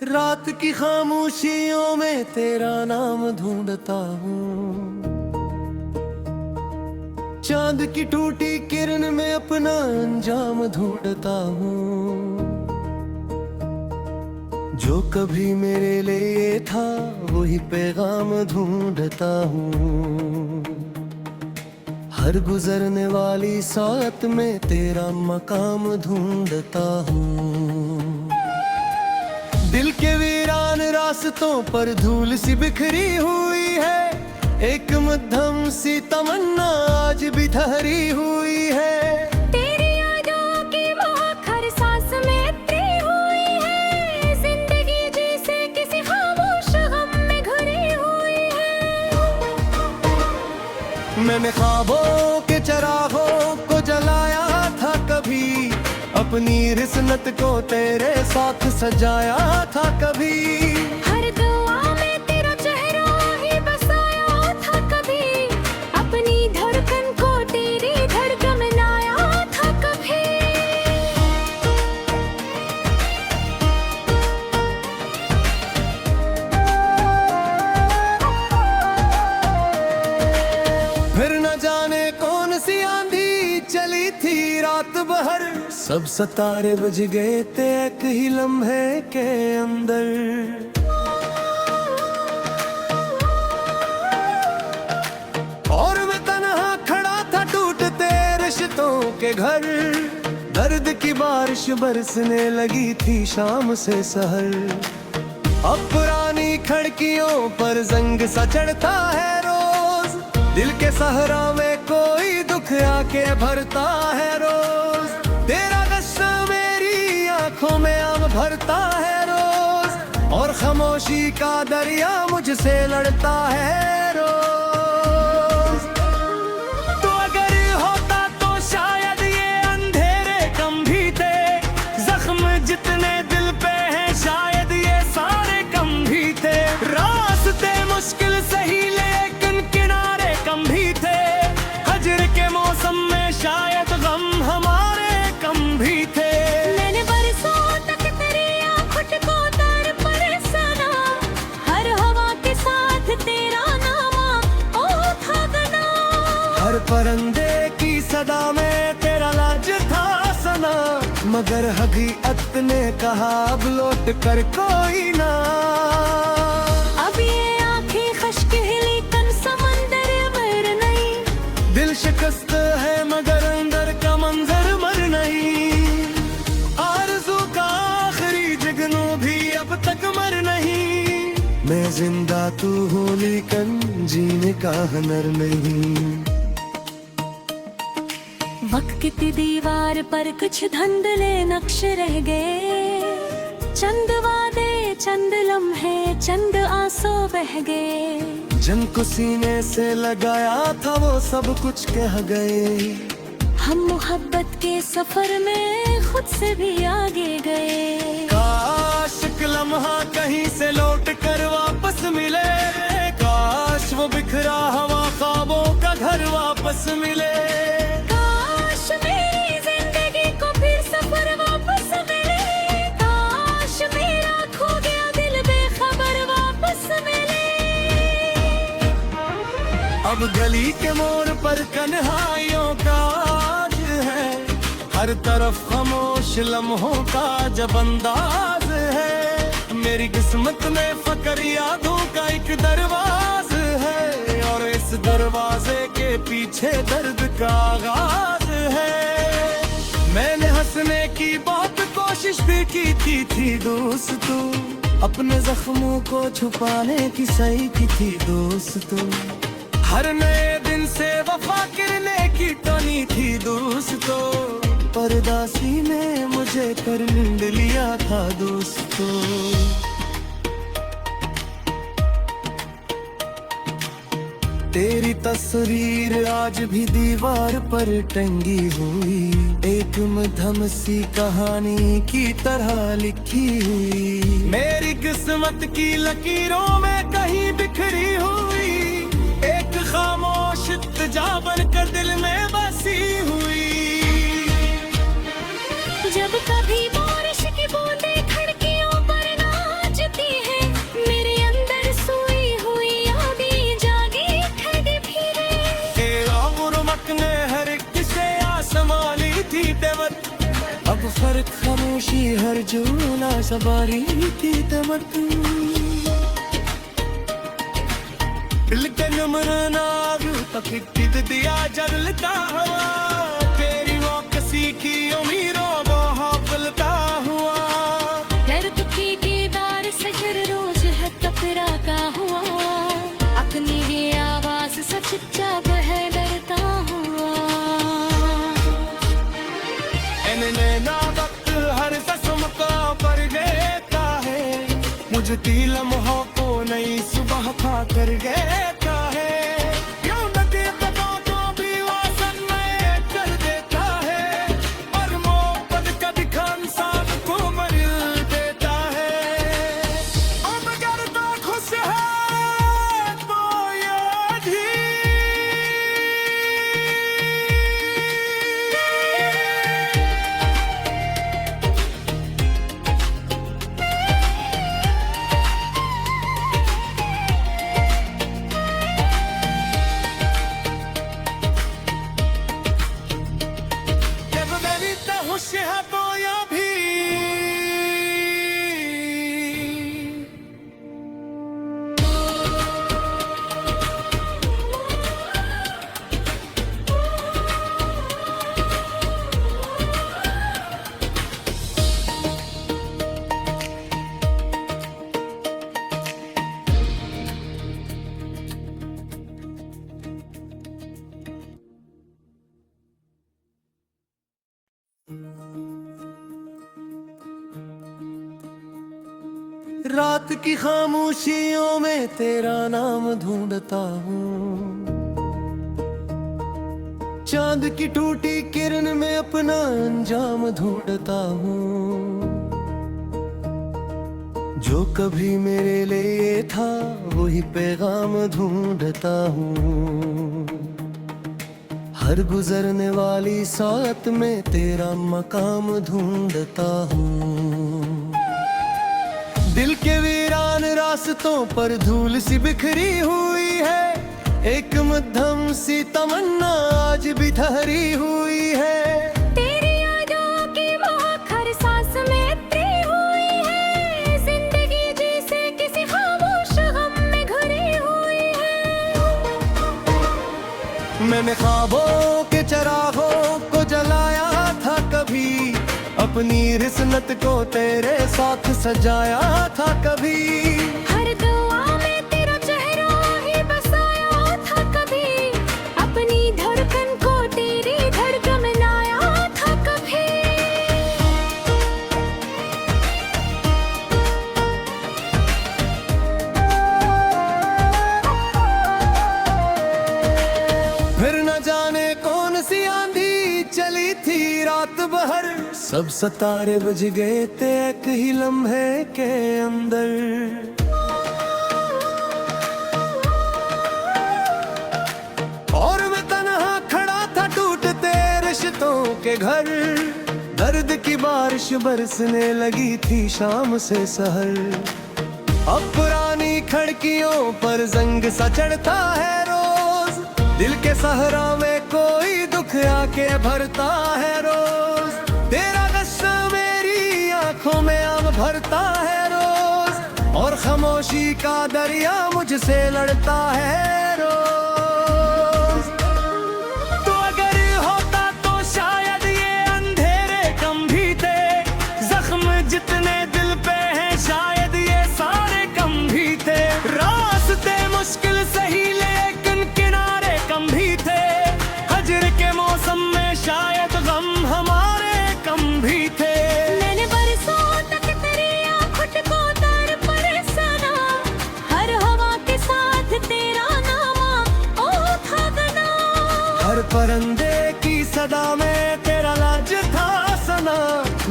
रात की खामोशियों में तेरा नाम ढूंढता हूँ, चांद की टूटी किरण में अपना अंजाम ढूंढता हूँ। जो कभी मेरे लिए था वही पैगाम ढूंढता हूँ। हर गुजरने वाली साथ में तेरा मकाम ढूंढता हूँ। दिल के वीरान रास्तों पर धूल सी बिखरी हुई है, एक मध्यम सी तमन्ना आज भी ठहरी हुई है। तेरी यादों की महक हर सांस में उतरी हुई है, जिंदगी जैसे किसी खामोश गम में घुरी हुई है। मैंने ख्वाबों के चरागों को जलाया था कभी, अपनी रिसनत को तेरे साथ सजाया था कभी। हर दुआ में तेरा चेहरा ही बसाया था कभी, अपनी धड़कन को तेरी धड़कन बनाया था कभी। फिर न जाने कौन सी आंधी चली थी रात भर, सब सितारे बुझ गए थे एक ही लम्हे के अंदर। और मैं तन्हा खड़ा था टूटते रिश्तों के घर, दर्द की बारिश बरसने लगी थी शाम से सहर। अब पुरानी खिड़कियों पर जंग सा चढ़ता है रोज, दिल के सहरा में कोई दुख आके भरता है रोज। तेरा गुस्सा मेरी आंखों में आग भरता है रोज, और खामोशी का दरिया मुझसे लड़ता है रोज। तो अगर होता तो शायद ये अंधेरे कम भी थे, जख्म जितने दिल पे हैं शायद ये सारे कम भी थे। रास्ते मुश्किल सही लेकिन किनारे कम भी थे, हजर के मौसम में शायद गम हमारे कम भी थे। मैंने बरसों तक तेरी आँखों को दर पर सना, हर हवा के साथ तेरा नाम ओ था गना। हर परिंदे की सदा में तेरा लाज था सना, मगर हकीकत ने कहा अब लौट कर कोई ना। अब ये आँखें खश्क है लेकिन समंदर मर नहीं, दिल शिकस्त है मगर अंदर का मंजर मर नहीं। आरज़ू का आखिरी जुगनू भी अब तक मर नहीं। मैं जिंदा तू हूँ लेकिन जीने का हुनर नहीं। वक्त की दीवार पर कुछ धुंधले नक्श रह गए, चंद वादे चंद लम्हे चंद आंसू बह गए। जिनको सीने से लगाया था वो सब कुछ कह गए, हम मोहब्बत के सफर में खुद से भी आगे गए। काश एक लम्हा कहीं से लौट कर वापस मिले, काश वो बिखरा हुआ ख्वाबों का घर वापस मिले। काश मेरी जिंदगी को फिर सफर वापस मिले, काश मेरा खो गया दिल बेखबर वापस मिले। अब गली के मोड़ पर कन्हाइयों का आज है, हर तरफ खामोश लम्हों का जब अंदाज है। मेरी किस्मत में फकर यादों का एक दरवाज है, और इस दरवाजे के पीछे दर्द का आगाज है। मैंने हंसने की बहुत कोशिश भी की थी दोस्तों, अपने जख्मों को छुपाने की सही की थी दोस्तों। हर नए दिन से वफा करने की टनी थी दोस्तों, परदासी ने मुझे कर लूट लिया था दोस्तों। तेरी तस्वीर आज भी दीवार पर टंगी हुई, एक मध्यम सी कहानी की तरह लिखी हुई। मेरी किस्मत की लकीरों में कहीं बिखरी हुई, एक खामोश इल्तिजा बनकर दिल में बसी हुई। थी तेवत अब फर्क खामोशी हर जूना सवारी थी तेवत लिखे नमर नाग तकिद दिया जलता हुआ तेरी मौकसी की उम्मीदों बलता हुआ डर दुखी दीदार सजर रोज है तपरा का हुआ अपनी ये आवाज सच्चा वह डरता हुआ ना वक्त हर कसम का पर देता है मुझे लम्हों को नई सुबह खा कर देता है यूं नदी पतों को भी वासन में कर देता है और मोहब्बत का दिखा इंसान को मरिल देता है और मगर तो खुश है तो याद ही खुश है तो या भी रात की खामोशियों में तेरा नाम ढूंढता हूँ चांद की टूटी किरण में अपना अंजाम ढूंढता हूँ जो कभी मेरे लिए था वही पैगाम ढूंढता हूँ हर गुजरने वाली साथ में तेरा मकाम ढूंढता हूँ दिल के वीरान रास्तों पर धूल सी बिखरी हुई है एक मध्यम सी तमन्ना आज भी ठहरी हुई है तेरी यादों की महक हर सांस में उतरी हुई है जिंदगी जैसे किसी खामोश गम में घुरी हुई है मैंने ख्वाबों के चरागों को जलाया था कभी अपनी रिसनत को तेरे साथ सजाया था कभी हर दुआ में तेरा चेहरा ही बसाया था कभी अपनी धड़कन को तेरी धड़कन बनाया था कभी फिर न जाने कौन सी आंधी चली थी रात भर सब सितारे बज गए थे एक ही लम्हे के अंदर और मैं तन्हा खड़ा था टूटते रिश्तों के घर दर्द की बारिश बरसने लगी थी शाम से सहर अब पुरानी खिड़कियों पर जंग सा चढ़ता है रोज दिल के सहरा में कोई दुख आके भरता है रोज तेरा गुस्सा मेरी आंखों में आग भरता है रोज और खामोशी का दरिया मुझसे लड़ता है रोज तो अगर होता तो शायद ये अंधेरे कम भी थे जख्म जितने दिल पे हैं शायद ये सारे कम भी थे रास्ते मुश्किल सही लेकिन किनारे कम भी थे हजर के मौसम में शायद गम हमारे कम भी थे मैंने बरसों तक तेरी आँखों को दर पर सना हर हवा के साथ तेरा नाम ओ था गना हर परिंदे की सदा में तेरा लाज था सना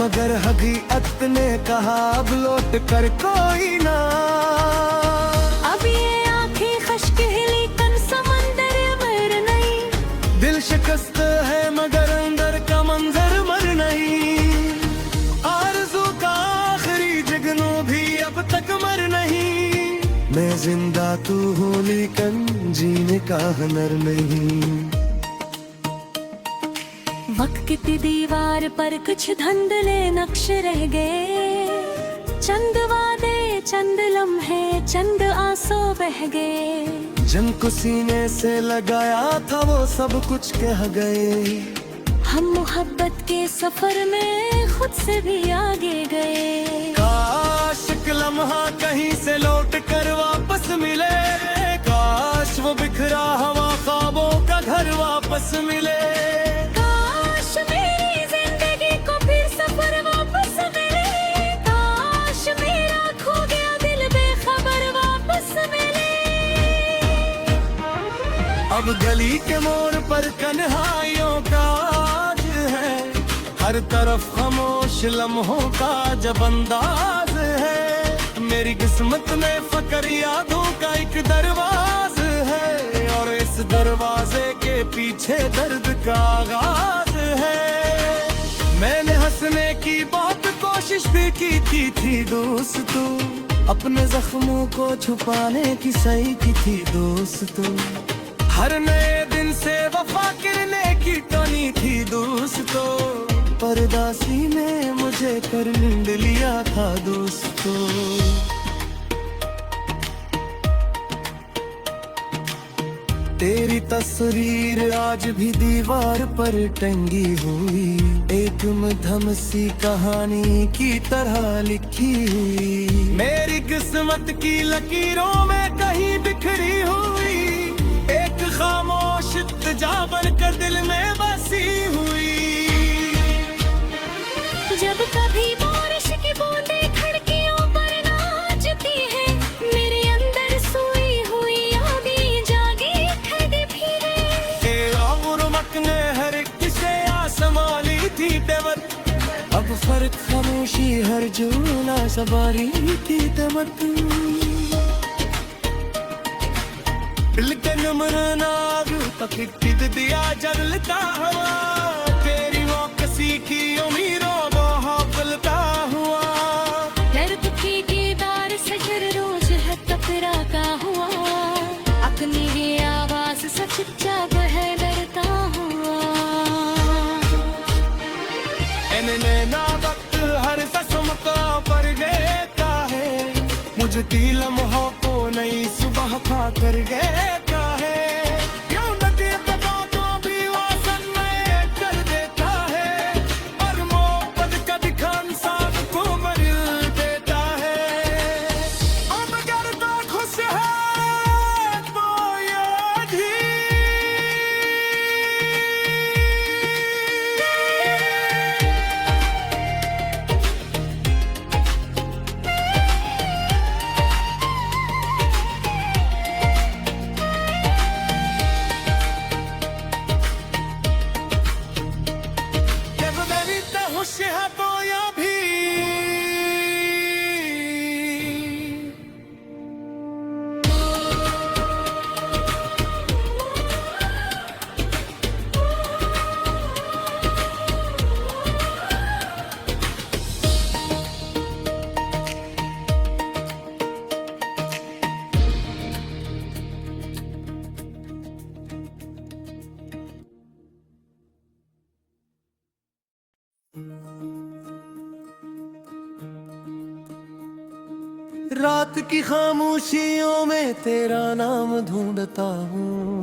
मगर हकीकत ने कहा अब लौट कर कोई ना अब ये आँखें खश्क है लेकिन समंदर मर नहीं दिल शिकस्त है मगर अंदर का मंजर मर नहीं आरज़ू का आखिरी जगनू भी अब तक मर नहीं मैं जिंदा तू हूँ लेकिन जीने का हुनर नहीं वक्त चमकती दीवार पर कुछ धुंधले नक्श रह गए। चंद वादे, चंद लम्हे, चंद आंसू बह गए। जिनको सीने से लगाया था वो सब कुछ कह गए। हम मोहब्बत के सफर में खुद से भी आगे गए। काश एक लम्हा कहीं से लौट कर वापस मिले। काश वो बिखरा हुआ ख्वाबों का घर वापस मिले। काश मेरी जिंदगी को फिर सफर वापस मिले। काश मेरा खो गया दिल बेखबर वापस मिले। अब गली के मोड़ पर कन्हाइयों का आज है। हर तरफ खामोश लम्हों का जब अंदाज है। मेरी किस्मत में फकर यादों का एक दरवाज है। और इस दरवाजे के पीछे दर्द का आगाज है। मैंने हंसने की बहुत कोशिश भी की थी दोस्तों। अपने जख्मों को छुपाने की सही की थी दोस्तों। हर नए दिन से वफा गिरने की टोनी थी दोस्तों। परदासी ने मुझे कर लूट लिया था दोस्तों। तेरी तस्वीर आज भी दीवार पर टंगी हुई। एक मध्यम सी कहानी की तरह लिखी हुई। मेरी किस्मत की लकीरों में कहीं बिखरी हुई। एक खामोश इल्तिजा बनकर दिल में बसी हुई। जब कभी बारिश की बूंदें खिड़कियों पर नाचती है। मेरे अंदर सोई हुई यादें जागी खड़ी फिरे। उमक ने हर एक से संभाली थी देवत। अब फर्क खामोशी हर जूना सवारी थी देवत। दिल के नम्र नाग तक दिया जलता हुआ। तेरी वो कसी की उम्मीदों बहलता हुआ। दर्द की दीदार से हर रोज है टकराता हुआ। अपनी ये आवाज से चुपचाप है डरता हुआ। ना वक्त हर ससमका पर देता है। मुझे लम्हों को नई सुबह खा कर देता है। क्यों नदी दबा तो भी वासन में कर देता है। और मोहब्बत कभी खान साहब को मरिल देता है। अब अगर तो खुश है तो ये भी खुश है तो या भी। रात की खामोशियों में तेरा नाम ढूंढता हूँ।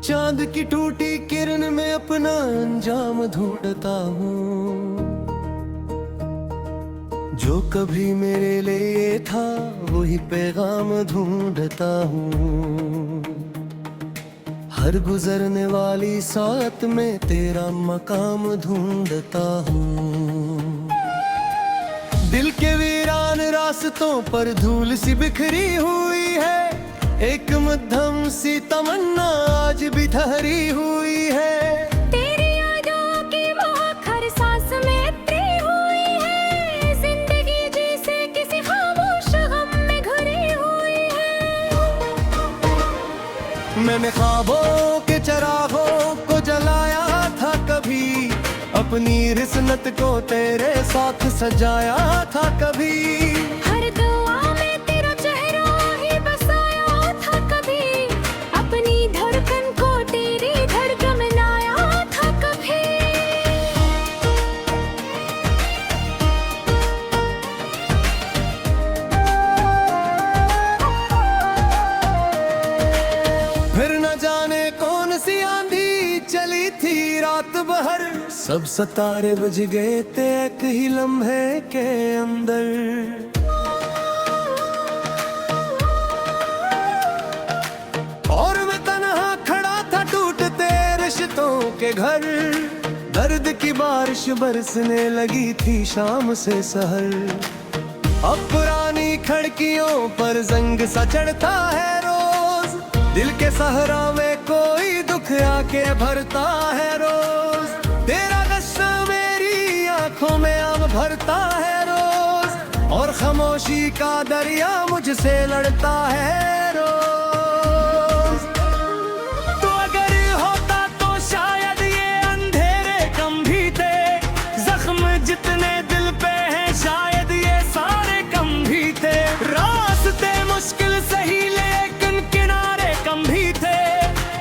चांद की टूटी किरण में अपना अंजाम ढूंढता हूँ। जो कभी मेरे लिए था वही पैगाम ढूंढता हूँ। हर गुजरने वाली साथ में तेरा मकाम ढूंढता हूँ। दिल के वीरान रास्तों पर धूल सी बिखरी हुई है। एक मध्यम सी तमन्ना आज भी ठहरी हुई है। तेरी यादों की महक हर सांस में उतरी हुई है। जिंदगी जैसे किसी खामोश गम में घुरी हुई है। मैंने ख्वाबों के चरागों को जलाया था कभी। अपनी रिसनत को तेरे साथ सजाया था कभी। हर दुआ में तेरा चेहरा ही बसाया था कभी। अपनी धड़कन को तेरी धड़कन बनाया रात बहर सब सितारे बुझ गए थे एक ही लम्हे के अंदर। और मैं तन्हा खड़ा था टूटते रिश्तों के घर, दर्द की बारिश बरसने लगी थी शाम से सहर। अब पुरानी खिड़कियों पर जंग सा चढ़ता है रोज, दिल के सहरा में कोई दुख आके भरता है रोज। तेरा गुस्सा मेरी आंखों में अब भरता है रोज, और खामोशी का दरिया मुझसे लड़ता है रोज। तो अगर होता तो शायद ये अंधेरे कम भी थे, जख्म जितने दिल पे हैं शायद ये सारे कम भी थे। रास्ते मुश्किल सही लेकिन किनारे कम भी थे,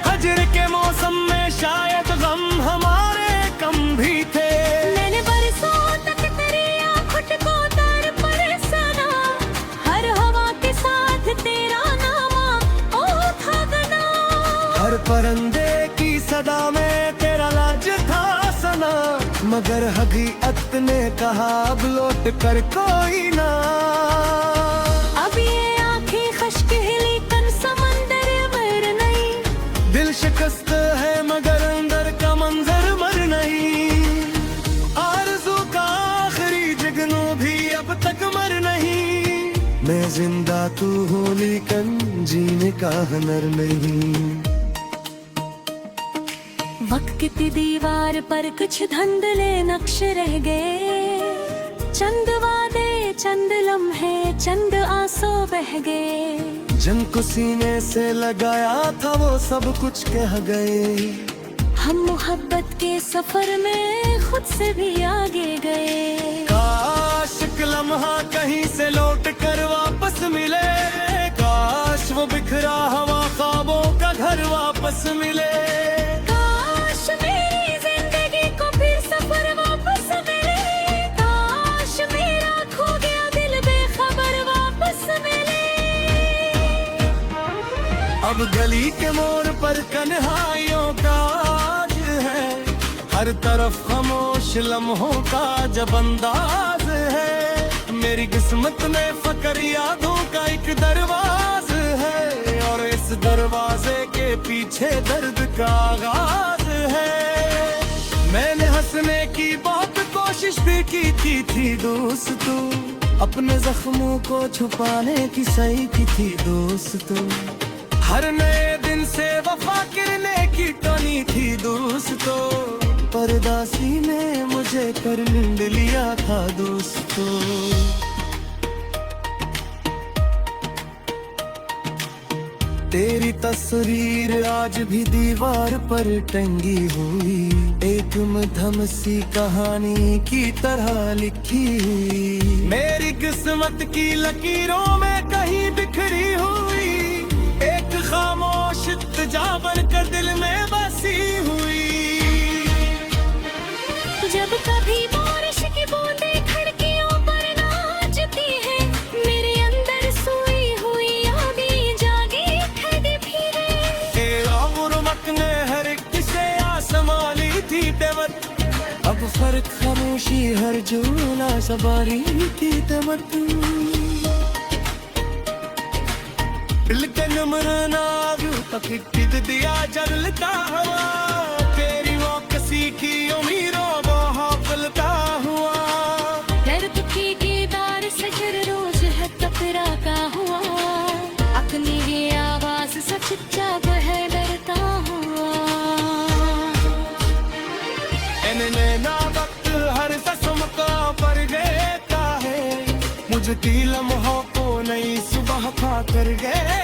हजर के मौसम में शायद गम हमारे कम भी थे। मैंने बरसों तक तेरी आँखों को दर पर सना, हर हवा के साथ तेरा नामा ओ था गना। हर परिंदे की सदा में तेरा लाज था सना, मगर हकीकत ने कहा अब लौट कर कोई ना। अब ये आँखें खश्क है लेकिन समंदर मर नहीं, दिल शिकस्त है मगर अंदर का मंजर मर नहीं। आरज़ू का आखिरी जुगनू भी अब तक मर नहीं। मैं जिंदा तू हूँ लेकिन जीने का हुनर नहीं। वक्त की दीवार पर कुछ धुंधले नक्श रह गए, चंद वादे चंद लम्हे चंद आंसू बह गए। जिनको सीने से लगाया था वो सब कुछ कह गए। हम मोहब्बत के सफर में खुद से भी आगे गए। काश एक लम्हा कहीं से लौट कर वापस मिले, काश वो बिखरा हुआ ख्वाबों का घर वापस मिले। काश मेरी जिंदगी को फिर सफर वापस मिले, काश मेरा खो गया दिल बेखबर वापस मिले। अब गली के मोड़ पर कन्हाइयों का आज है, हर तरफ खामोश लम्हों का जब अंदाज है। मेरी किस्मत में फकर यादों का एक दरवाज है, और इस दरवाजे के पीछे दर्द का आगाज है। मैंने हंसने की बहुत कोशिश भी की थी दोस्तों, अपने जख्मों को छुपाने की सही की थी दोस्तों। हर नए दिन से वफा करने की टोनी थी दोस्तों, परदासी ने मुझे कर नींद लिया था दोस्तों। तेरी तस्वीर आज भी दीवार पर टंगी हुई, एक मधुर सी कहानी की तरह लिखी हुई। मेरी किस्मत की लकीरों में कहीं बिखरी हुई, एक खामोश इल्तिजा बनकर दिल में बसी हुई। जब कभी बारिश की बूंदें खिड़कियों पर नाचती है, मेरे अंदर सोई हुई यादें जागी खड़ी फिरे। गुरमत ने हर एक से आसमानी थी तेवत, अब फर्क खामोशी हर जूना सवारी थी तेवत। तक दिया जलता हुआ, तेरी वो कसी की उम्मीदों बहुलता हुआ। दर्द की दीदार से हर रोज है टकरा का हुआ, अपनी ये आवाज सच जब है डरता हुआ। ना वक्त हर कसम का पर देता है, मुझे लम्हों को नई सुबह खा कर गए।